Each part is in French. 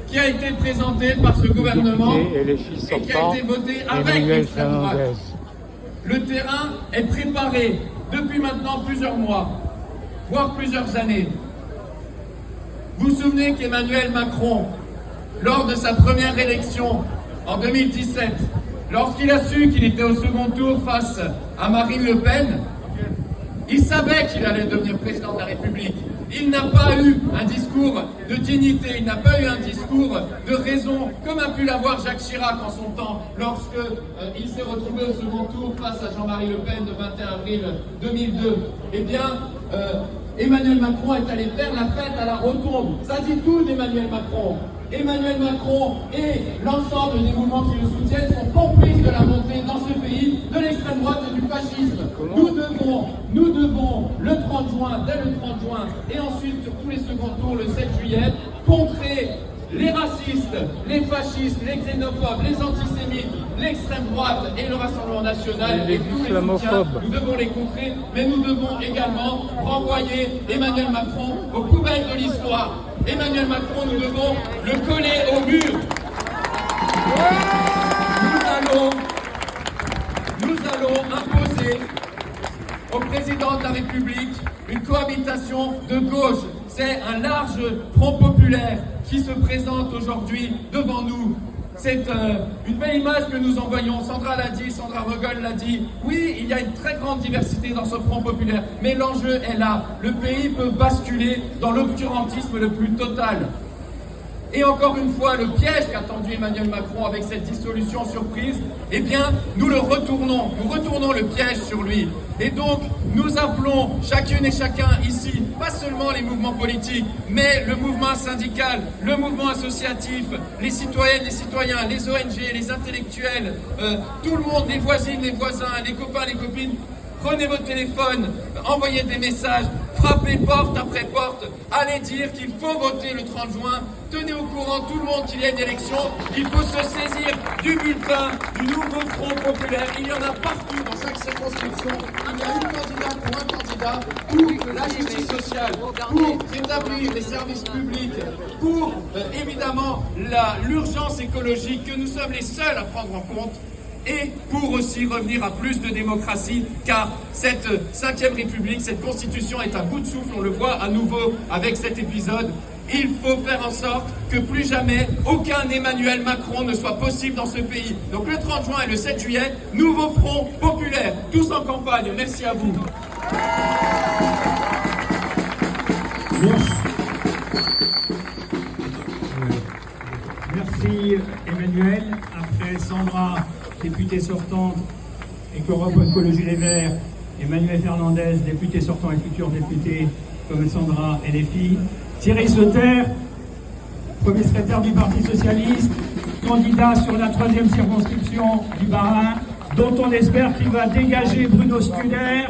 qui a été présentée par ce gouvernement et qui a été votée avec l'extrême droite. Le terrain est préparé depuis maintenant plusieurs mois, voire plusieurs années. Vous vous souvenez qu'Emmanuel Macron, lors de sa première élection en 2017, lorsqu'il a su qu'il était au second tour face à Marine Le Pen, il savait qu'il allait devenir président de la République. Il n'a pas eu un discours de dignité, il n'a pas eu un discours de raison, comme a pu l'avoir Jacques Chirac en son temps, lorsque il s'est retrouvé au second tour face à Jean-Marie Le Pen le 21 avril 2002. Eh bien, Emmanuel Macron est allé faire la fête à la Rotonde. Ça dit tout d'Emmanuel Macron. Emmanuel Macron et l'ensemble des mouvements qui le soutiennent sont complices de la montée dans ce pays de l'extrême droite et du fascisme. Nous devons le 30 juin, dès le 30 juin, et ensuite sur tous les seconds tours le 7 juillet, contrer les racistes, les fascistes, les xénophobes, les antisémites, l'extrême droite et le Rassemblement national et tous les soutiens. Nous devons les contrer, mais nous devons également renvoyer Emmanuel Macron aux poubelles de l'histoire. Emmanuel Macron, nous devons le coller au mur. Nous allons imposer au président de la République une cohabitation de gauche. C'est un large front populaire qui se présente aujourd'hui devant nous. C'est une belle image que nous envoyons. Sandra l'a dit, Sandra Rogol l'a dit. Oui, il y a une très grande diversité dans ce front populaire, mais l'enjeu est là. Le pays peut basculer dans l'obscurantisme le plus total. Et encore une fois, le piège qu'a tendu Emmanuel Macron avec cette dissolution surprise, eh bien, nous retournons le piège sur lui. Et donc, nous appelons chacune et chacun ici, pas seulement les mouvements politiques, mais le mouvement syndical, le mouvement associatif, les citoyennes, les citoyens, les ONG, les intellectuels, tout le monde, les voisines, les voisins, les copains, les copines. Prenez votre téléphone, envoyez des messages, frappez porte après porte, allez dire qu'il faut voter le 30 juin, tenez au courant tout le monde qu'il y a une élection, il faut se saisir du bulletin, du nouveau front populaire. Il y en a partout dans chaque circonscription. Il y a une candidate pour un candidat pour la justice sociale, pour rétablir les services publics, pour évidemment l'urgence écologique que nous sommes les seuls à prendre en compte. Et pour aussi revenir à plus de démocratie, car cette 5e République, cette Constitution est à bout de souffle, on le voit à nouveau avec cet épisode. Il faut faire en sorte que plus jamais aucun Emmanuel Macron ne soit possible dans ce pays. Donc le 30 juin et le 7 juillet, nouveau front populaire, tous en campagne. Merci à vous. Merci Emmanuel. Après Sandra, députée sortante, Europe Écologie Les Verts, Emmanuel Fernandez, député sortant et futur député, comme Sandra et les filles. Thierry Sauter, premier secrétaire du Parti Socialiste, candidat sur la 3e circonscription du Bas-Rhin, dont on espère qu'il va dégager Bruno Studer,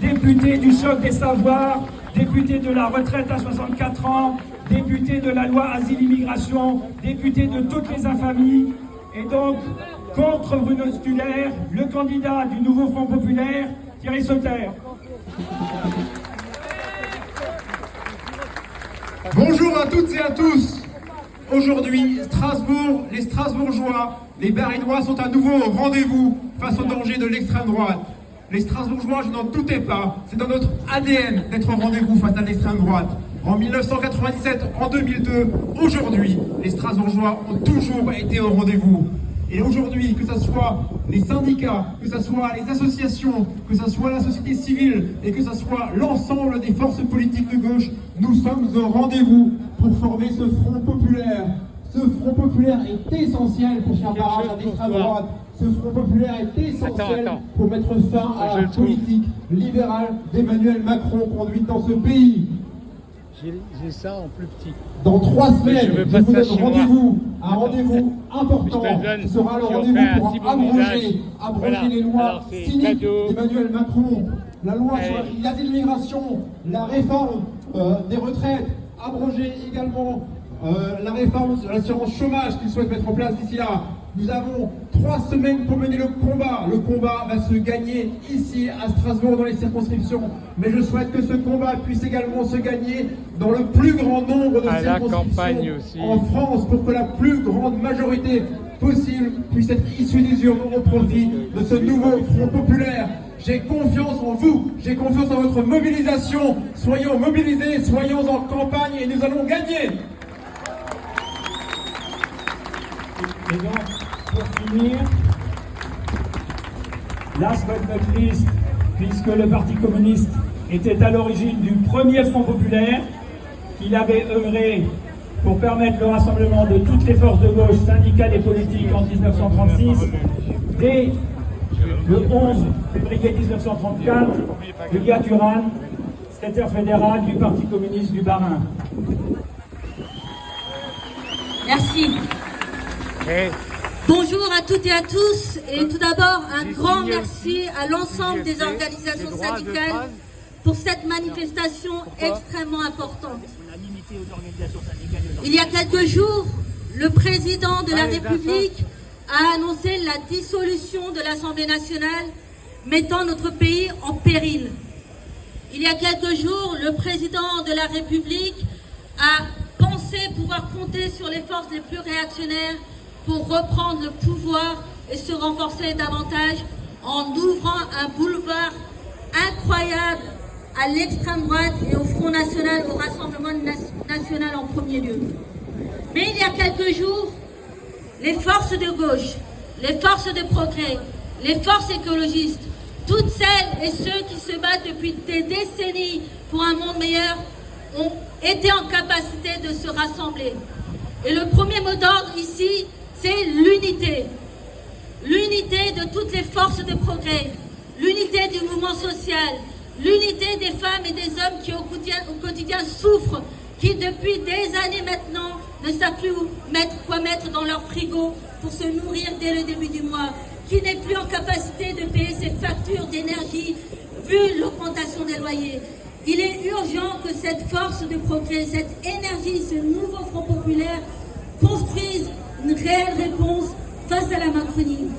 député du choc des savoirs, député de la retraite à 64 ans, député de la loi Asile-Immigration, député de toutes les infamies, et donc contre Bruno Studer, le candidat du nouveau Front populaire, Thierry Sauter. Bonjour à toutes et à tous. Aujourd'hui, Strasbourg, les Strasbourgeois, les Berlinois sont à nouveau au rendez-vous face au danger de l'extrême droite. Les Strasbourgeois, je n'en doutais pas, c'est dans notre ADN d'être au rendez-vous face à l'extrême droite. En 1997, en 2002, aujourd'hui, les Strasbourgeois ont toujours été au rendez-vous. Et aujourd'hui, que ce soit les syndicats, que ce soit les associations, que ce soit la société civile et que ce soit l'ensemble des forces politiques de gauche, nous sommes au rendez-vous pour former ce front populaire. Ce front populaire est essentiel pour faire barrage à l'extrême droite. Ce front populaire est essentiel pour mettre fin à la politique libérale d'Emmanuel Macron conduite dans ce pays. J'ai ça en plus petit. Dans 3 semaines, je vous donne rendez-vous, un rendez-vous important. Ce sera le rendez-vous pour abroger les lois cyniques d'Emmanuel Macron. La loi sur l'immigration, la réforme des retraites, abroger également la réforme de l'assurance chômage qu'il souhaite mettre en place d'ici là. Nous avons 3 semaines pour mener le combat. Le combat va se gagner ici à Strasbourg dans les circonscriptions. Mais je souhaite que ce combat puisse également se gagner dans le plus grand nombre de circonscriptions en France pour que la plus grande majorité possible puisse être issue des urnes au profit de ce nouveau Front populaire. J'ai confiance en vous, j'ai confiance en votre mobilisation. Soyons mobilisés, soyons en campagne et nous allons gagner. Et donc, pour finir, last but not least, puisque le Parti communiste était à l'origine du premier Front populaire, qu'il avait œuvré pour permettre le rassemblement de toutes les forces de gauche syndicales et politiques en 1936, dès le 11 février 1934, Julia Turan, secrétaire fédéral du Parti communiste du Bas-Rhin. Merci. Bonjour à toutes et à tous, et tout d'abord un grand merci à l'ensemble des organisations syndicales pour cette manifestation extrêmement importante. Il y a quelques jours, le président de la République a annoncé la dissolution de l'Assemblée nationale, mettant notre pays en péril. Il y a quelques jours, le président de la République a pensé pouvoir compter sur les forces les plus réactionnaires pour reprendre le pouvoir et se renforcer davantage en ouvrant un boulevard incroyable à l'extrême droite et au Front National, au Rassemblement National en premier lieu. Mais il y a quelques jours, les forces de gauche, les forces de progrès, les forces écologistes, toutes celles et ceux qui se battent depuis des décennies pour un monde meilleur ont été en capacité de se rassembler. Et le premier mot d'ordre ici, c'est l'unité. L'unité de toutes les forces de progrès, l'unité du mouvement social, l'unité des femmes et des hommes qui au quotidien souffrent, qui depuis des années maintenant ne savent plus quoi mettre dans leur frigo pour se nourrir dès le début du mois, qui n'est plus en capacité de payer ses factures d'énergie vu l'augmentation des loyers. Il est urgent que cette force de progrès, cette énergie, ce nouveau Front populaire construise une réelle réponse face à la Macronie.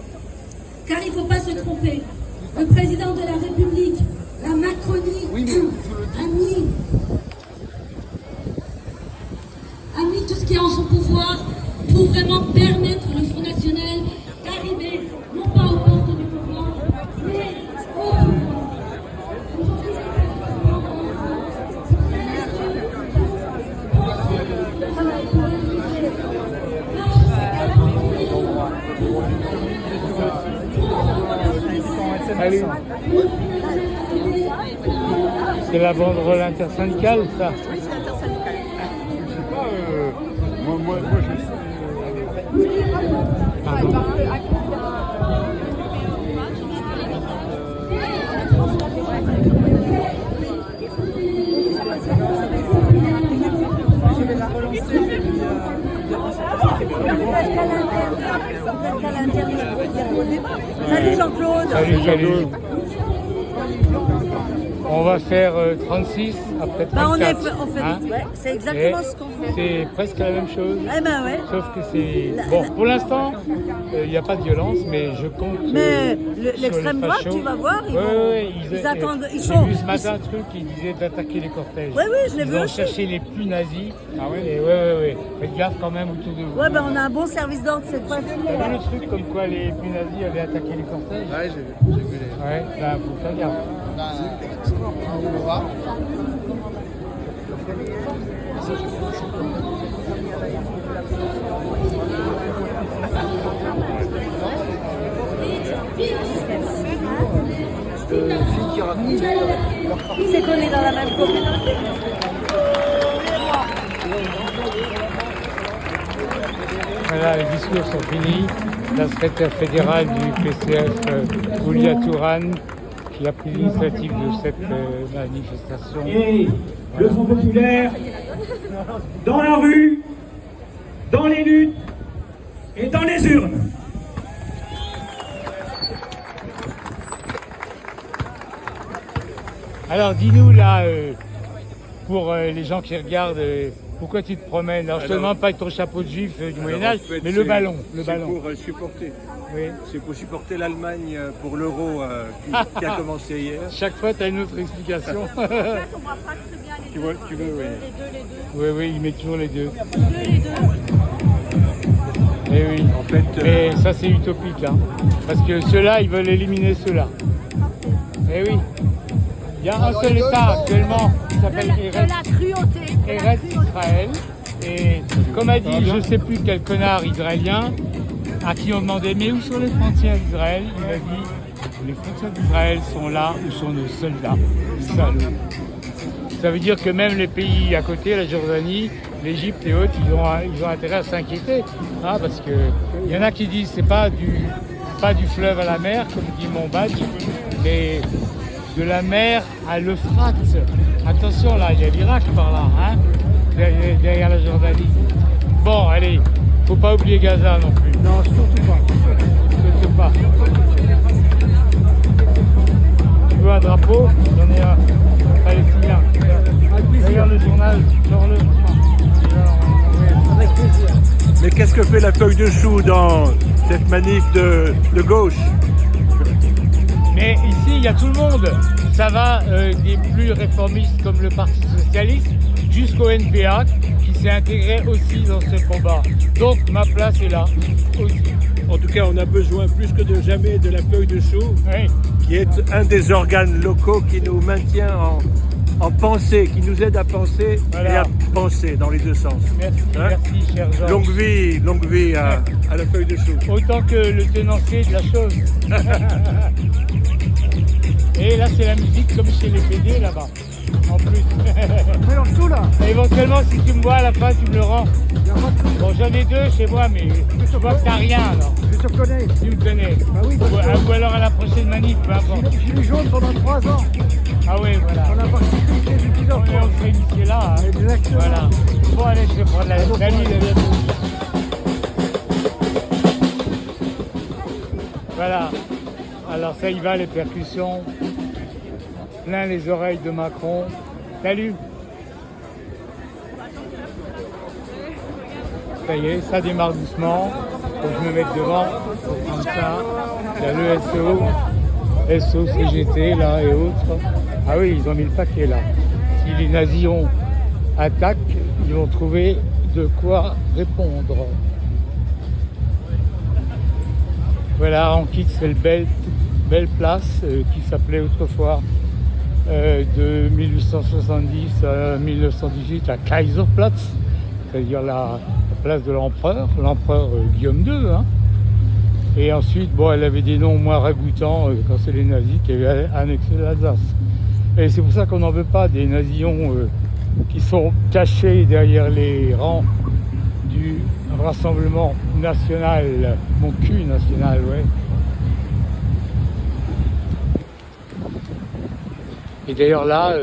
Car il ne faut pas se tromper. Le président de la République, la Macronie, a mis tout ce qui est en son pouvoir pour vraiment permettre le Front National d'arriver, non pas aux portes du pouvoir, mais au pouvoir. Allez. C'est la banderole intersyndicale, ça? Oui, c'est intersyndical. Je sais pas, moi Salut Jean-Claude. Salut. On va faire 36 après 34. On fait hein? ouais, c'est exactement ce qu'on fait. C'est presque la même chose. Eh ben ouais. Sauf que c'est... Bon, pour l'instant, il n'y a pas de violence, mais je compte... Mais l'extrême droite, tu vas voir, ils attendent... Ils sont... J'ai vu ce matin un truc qui disait d'attaquer les cortèges. Oui, je l'ai vu Ils ont aussi. cherché les plus nazis. Ah ouais? Et ouais. Faites gaffe quand même autour de vous. Ouais, ben on a un bon service d'ordre cette fois. T'as vu le truc comme quoi les plus nazis avaient attaqué les cortèges? Ouais, j'ai vu les... Ouais, ben faut faire gaffe. On va. C'est qu'on est dans la même communauté. Voilà, les discours sont finis. La secrétaire fédérale du PCF, Julia Turan, qui a pris l'initiative de cette manifestation. Et le Front populaire, dans la rue, dans les luttes et dans les urnes. Alors dis-nous là, pour les gens qui regardent Pourquoi tu te promènes? Alors, je te Alors- demande pas avec ton chapeau de juif du Moyen-Âge, En fait, mais le c'est- ballon. C'est pour supporter. Oui. C'est pour supporter l'Allemagne pour l'Euro qui a commencé hier. Chaque fois, tu as une autre explication. Tu veux, oui. Oui, oui, il met toujours les deux. Les deux. Eh oui. En fait, Mais ça, c'est utopique, hein. Parce que ceux-là, ils veulent éliminer ceux-là. Eh oui. Il y a un seul État actuellement qui s'appelle De la cruauté. Eretz Israël. Et comme a dit je ne sais plus quel connard israélien, à qui on demandait mais où sont les frontières d'Israël, il a dit les frontières d'Israël sont là où sont nos soldats. Salauds. Ça veut dire que même les pays à côté, la Jordanie, l'Égypte et autres, ils ont intérêt à s'inquiéter. Hein, parce qu'il y en a qui disent c'est pas du fleuve à la mer, comme dit mon badge, mais de la mer à l'Euphrate. Attention là, il y a l'Irak par là, hein, derrière la Jordanie. Bon, allez, faut pas oublier Gaza non plus. Non, surtout pas. Surtout pas. Tu veux un drapeau? J'en ai un palestinien. Regarde le journal, sors-le. Avec plaisir. mais qu'est-ce que fait la feuille de chou dans cette manif de gauche? Mais ici, il y a tout le monde. Ça va des plus réformistes comme le Parti Socialiste jusqu'au NPA qui s'est intégré aussi dans ce combat. Donc ma place est là aussi. En tout cas, on a besoin plus que de jamais de la feuille de chou, Oui. qui est un des organes locaux qui nous maintient en pensée, qui nous aide à penser Voilà. et à penser dans les deux sens. Merci, Hein? merci cher Georges. Longue vie à la feuille de chou. Autant que le tenancier de la chose. Et là c'est la musique comme chez les PD là-bas. En plus. Mais en dessous là, Éventuellement si tu me vois à la fin tu me le rends. Bon j'en ai deux chez moi mais je vois que t'as rien alors. je te connais. Tu me connais. Bah oui, Ou alors à la prochaine manif, peu importe. Gilet jaune pendant 3 ans. Ah oui voilà. a participé du pilote. On s'est initié là. Hein. Exactement. Voilà. Bon allez je vais prendre la nuit, à bientôt. Voilà. Alors ça y va les percussions. Plein les oreilles de Macron. Salut. Ça y est, ça démarre doucement. Faut que je me mette devant pour prendre ça. Il y a le SO, CGT là et autres. Ah oui, ils ont mis le paquet là. Si les nazis attaquent, ils vont trouver de quoi répondre. Voilà, on quitte cette belle place qui s'appelait autrefois de 1870 à 1918 la Kaiserplatz, c'est-à-dire la place de l'empereur Guillaume II. Hein. Et ensuite, bon, elle avait des noms moins ragoûtants quand c'est les nazis qui avaient annexé l'Alsace. Et c'est pour ça qu'on n'en veut pas des nazillons qui sont cachés derrière les rangs du Rassemblement national, mon cul national, ouais. Et d'ailleurs là,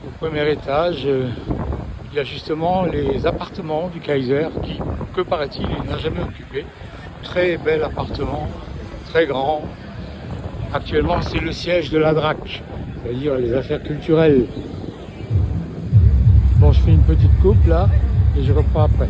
au premier étage, il y a justement les appartements du Kaiser qui, que paraît-il, il n'a jamais occupé. Très bel appartement, très grand. Actuellement, c'est le siège de la DRAC, c'est-à-dire les affaires culturelles. Bon, je fais une petite coupe là et je reprends après.